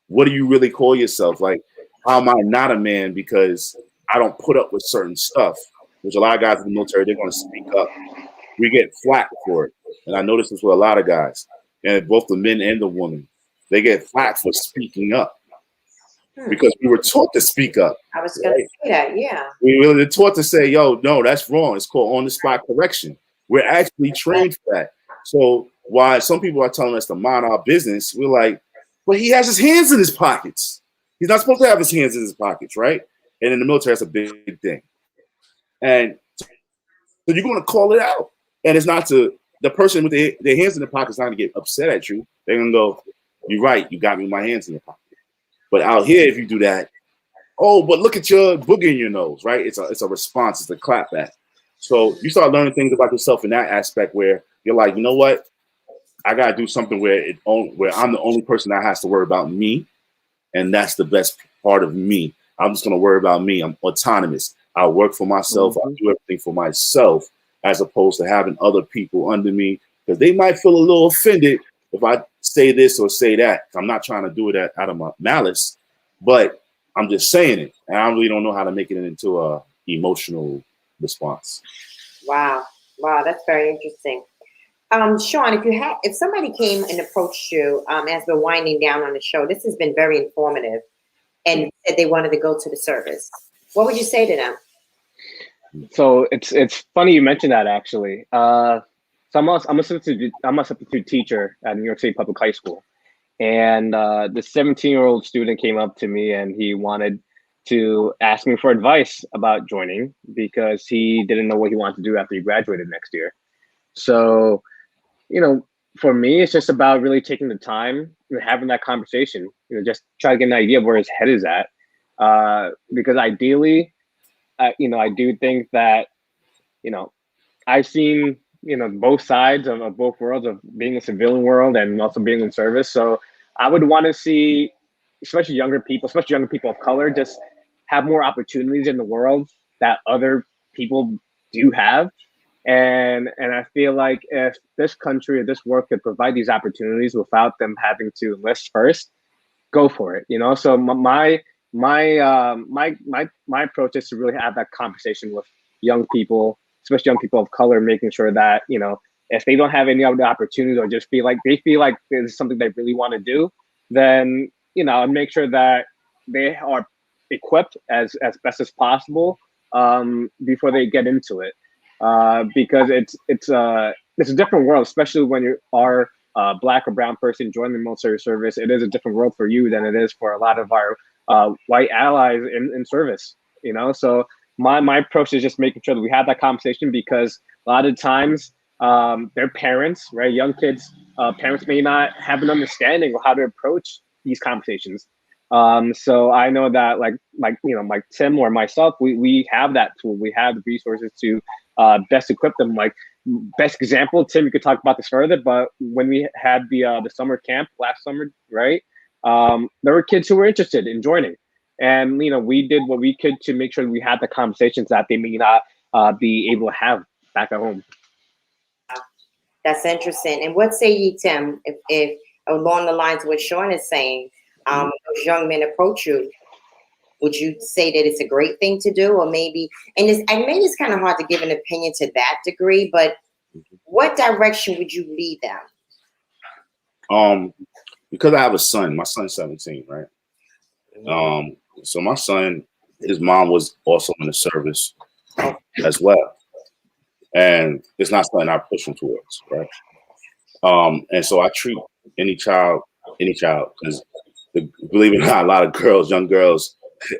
what do you really call yourself? Like, how am I not a man because I don't put up with certain stuff? Which a lot of guys in the military, they're going to speak up. We get flack for it. And I notice this with a lot of guys, and both the men and the women. They get flack for speaking up because we were taught to speak up. I was going to say that, yeah. We were taught to say, yo, no, that's wrong. It's called on-the-spot correction. We're actually trained for that. So while some people are telling us to mind our business, we're like, but he has his hands in his pockets. He's not supposed to have his hands in his pockets, right? And in the military, that's a big thing. And so you're going to call it out. And it's not to the person with their hands in their pockets not going to get upset at you. They're going to go, you're right. You got me with my hands in your pocket. But out here, if you do that, oh, but look at your boogie in your nose, right? It's a response. It's a clap back. So you start learning things about yourself in that aspect where you're like, you know what? I got to do something where I'm the only person that has to worry about me. And that's the best part of me. I'm just going to worry about me. I'm autonomous. I work for myself. I do everything for myself, as opposed to having other people under me, because they might feel a little offended if I say this or say that. I'm not trying to do it out of my malice, but I'm just saying it. And I really don't know how to make it into a emotional response. Wow, that's very interesting. Sean, if somebody came and approached you as we're winding down on the show, this has been very informative, and said they wanted to go to the service, what would you say to them? So it's funny you mentioned that, actually. So I'm a substitute teacher at New York City Public High School, and the 17-year-old student came up to me and he wanted to ask me for advice about joining because he didn't know what he wanted to do after he graduated next year. So, for me, it's just about really taking the time and having that conversation. Just try to get an idea of where his head is at, because ideally, I do think that, I've seen, both sides of both worlds, of being in the civilian world and also being in service. So I would want to see, especially younger people of color, just have more opportunities in the world that other people do have. And I feel like if this country or this work could provide these opportunities without them having to enlist first, go for it. So my approach is to really have that conversation with young people, especially young people of color, making sure that, if they don't have any other opportunities or just feel like it's something they really want to do, then, make sure that they are equipped as best as possible before they get into it. because it's a different world, especially when you are a Black or brown person joining the military service. It is a different world for you than it is for a lot of our white allies in service. You know, so my approach is just making sure that we have that conversation, because a lot of times their parents, right, young kids, parents may not have an understanding of how to approach these conversations. So I know that like Tim or myself, we have that tool. We have the resources to best equip them. Like, best example, Tim, you could talk about this further, but when we had the summer camp last summer, right, there were kids who were interested in joining, and we did what we could to make sure we had the conversations that they may not be able to have back at home. That's interesting. And what say ye, Tim, if along the lines of what Sean is saying, those young men approach you, would you say that it's a great thing to do? Or maybe, and maybe it's kind of hard to give an opinion to that degree, but what direction would you lead them? Because I have a son, my son's 17, right? So my son, his mom was also in the service as well. And it's not something I push him towards, right? And so I treat any child, because believe it or not, a lot of girls, young girls,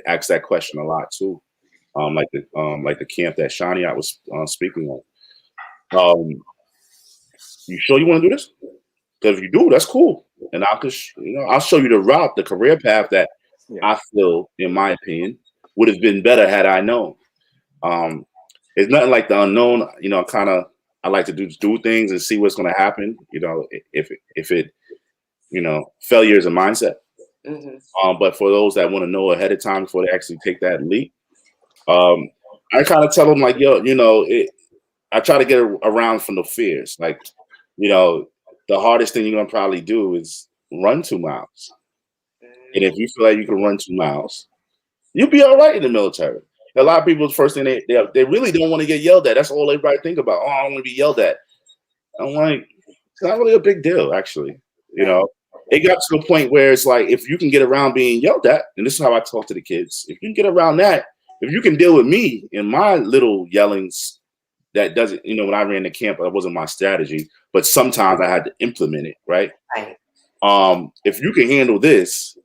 ask that question a lot too. Like the camp that Shawnee was speaking on. You sure you want to do this? Because if you do, that's cool, and I'll show you the route, the career path that I feel, in my opinion, would have been better had I known. It's nothing like the unknown. I like to do things and see what's going to happen. If it failure is a mindset. But for those that want to know ahead of time before they actually take that leap, I kind of tell them like, I try to get around from the fears. Like, the hardest thing you're gonna probably do is run 2 miles. And if you feel like you can run 2 miles, you'll be all right in the military. A lot of people, the first thing they really don't want to get yelled at. That's all everybody think about. Oh, I don't want to be yelled at. I'm like, it's not really a big deal, actually. It got to the point where it's like, if you can get around being yelled at, and this is how I talk to the kids, if you can get around that, if you can deal with me and my little yellings, that doesn't, when I ran the camp, that wasn't my strategy, but sometimes I had to implement it, right? If you can handle this,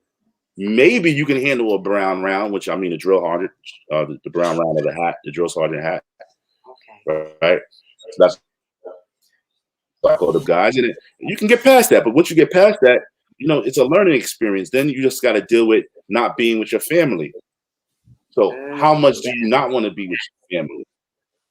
maybe you can handle a brown round, which I mean the drill sergeant, the brown round of the hat, the drill sergeant hat. Right? So that's what I call the guys, and you can get past that. But once you get past that, it's a learning experience. Then you just got to deal with not being with your family. So how much do you not want to be with your family?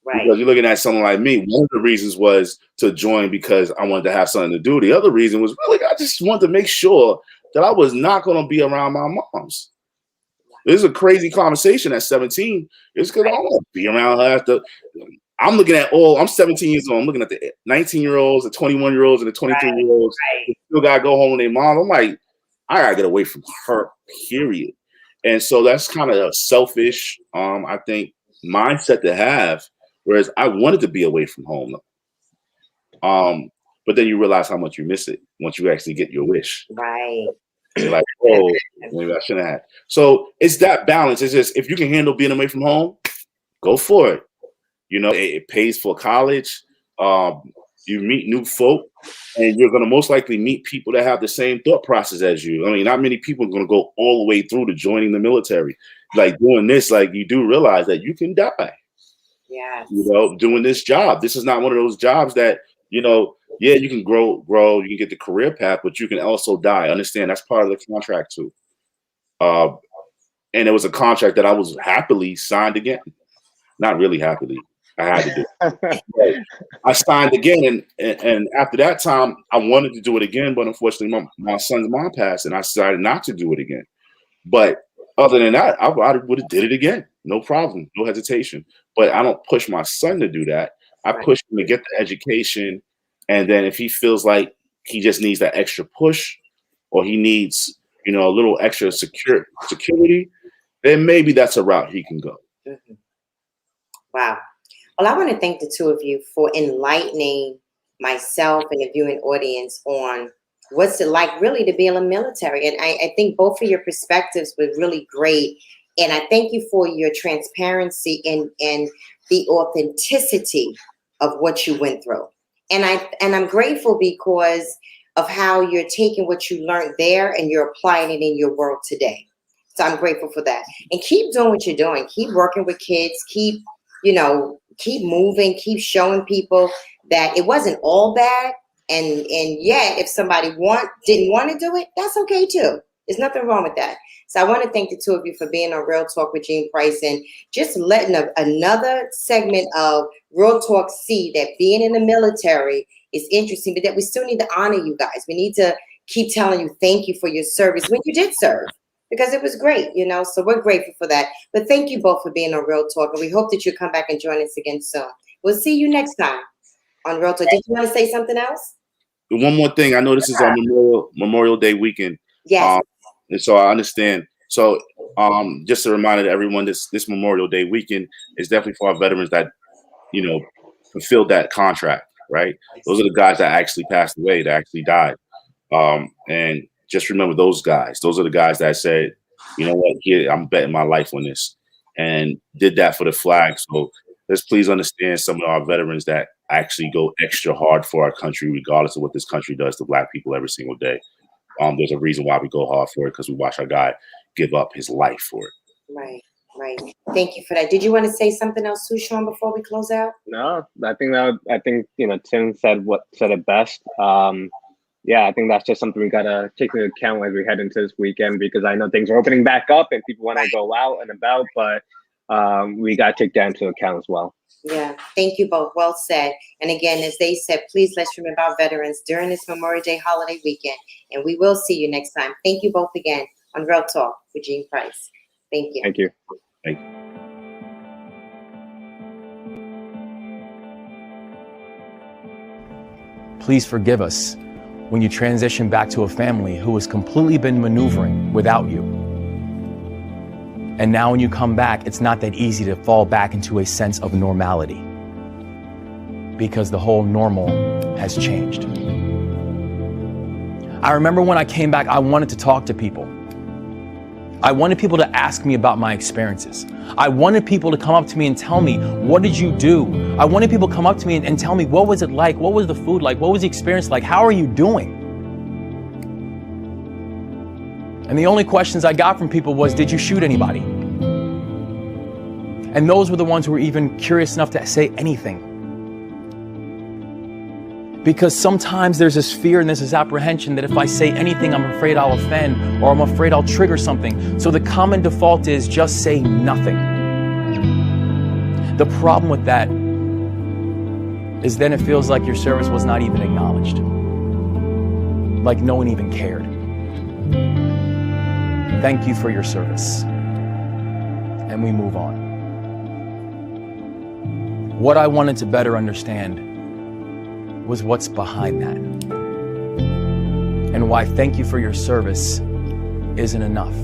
Right. Because you're looking at someone like me. One of the reasons was to join because I wanted to have something to do. The other reason was really I just wanted to make sure that I was not going to be around my moms. This is a crazy conversation at 17. It's because I don't want to be around her. I'm looking at I'm 17 years old. I'm looking at the 19-year-olds, the 21-year-olds, and the 23-year-olds. Right. Still got to go home with their mom. I'm like, I got to get away from her, period. And so that's kind of a selfish, I think, mindset to have. Whereas I wanted to be away from home. But then you realize how much you miss it once you actually get your wish. Right. You're like, oh, maybe I shouldn't have. So it's that balance. It's just, if you can handle being away from home, go for it. It pays for college. You meet new folk, and you're going to most likely meet people that have the same thought process as you. I mean, not many people are going to go all the way through to joining the military. Like doing this, like you do realize that you can die. Yes. Doing this job. This is not one of those jobs that, you can grow, you can get the career path, but you can also die. Understand that's part of the contract too. And it was a contract that I was happily signed again. Not really happily. I had to do it. I signed again, and after that time, I wanted to do it again, but unfortunately, my son's mom passed, and I decided not to do it again. But other than that, I would have did it again. No problem, no hesitation. But I don't push my son to do that. I push him to get the education, and then if he feels like he just needs that extra push, or he needs, a little extra security, then maybe that's a route he can go. Mm-hmm. Wow. Well, I want to thank the two of you for enlightening myself and the viewing audience on what's it like really to be in the military. And I think both of your perspectives were really great And I thank you for your transparency and the authenticity of what you went through. And I'm grateful because of how you're taking what you learned there and you're applying it in your world today. So I'm grateful for that. And keep doing what you're doing. Keep working with kids. Keep moving. Keep showing people that it wasn't all bad. And yet, if somebody didn't want to do it, that's okay too. There's nothing wrong with that. So I want to thank the two of you for being on Real Talk with Jean Price and just letting another segment of Real Talk see that being in the military is interesting, but that we still need to honor you guys. We need to keep telling you thank you for your service when you did serve, because it was great, so we're grateful for that. But thank you both for being on Real Talk, and we hope that you'll come back and join us again soon. We'll see you next time on Real Talk. Did you want to say something else? One more thing. I know this is on Memorial Day weekend. Yes. And so I understand. So just a reminder to everyone, this Memorial Day weekend is definitely for our veterans that, fulfilled that contract, right? Those are the guys that actually passed away, that actually died. And just remember those guys. Those are the guys that said, you know what, here, I'm betting my life on this, and did that for the flag. So let's please understand some of our veterans that actually go extra hard for our country, regardless of what this country does to Black people every single day. There's a reason why we go hard for it, because we watch our guy give up his life for it. Right. Thank you for that. Did you want to say something else, Sean, before we close out? No, I think Tim said it best. Yeah, I think that's just something we gotta take into account as we head into this weekend, because I know things are opening back up and people want to go out and about, but we gotta take that into account as well. Yeah, thank you both. Well said. And again, as they said, please let's remember our veterans during this Memorial Day holiday weekend. And we will see you next time. Thank you both again on Real Talk with Jean Price. Thank you. Thank you. Thank you. Please forgive us when you transition back to a family who has completely been maneuvering without you. And now when you come back, it's not that easy to fall back into a sense of normality, because the whole normal has changed. I remember when I came back, I wanted to talk to people. I wanted people to ask me about my experiences. I wanted people to come up to me and tell me, what did you do? I wanted people to come up to me and tell me, what was it like? What was the food like? What was the experience like? How are you doing? And the only questions I got from people was, did you shoot anybody? And those were the ones who were even curious enough to say anything. Because sometimes there's this fear and there's this apprehension that if I say anything, I'm afraid I'll offend, or I'm afraid I'll trigger something. So the common default is just say nothing. The problem with that is then it feels like your service was not even acknowledged. Like no one even cared. Thank you for your service. And we move on. What I wanted to better understand was what's behind that, and why thank you for your service isn't enough.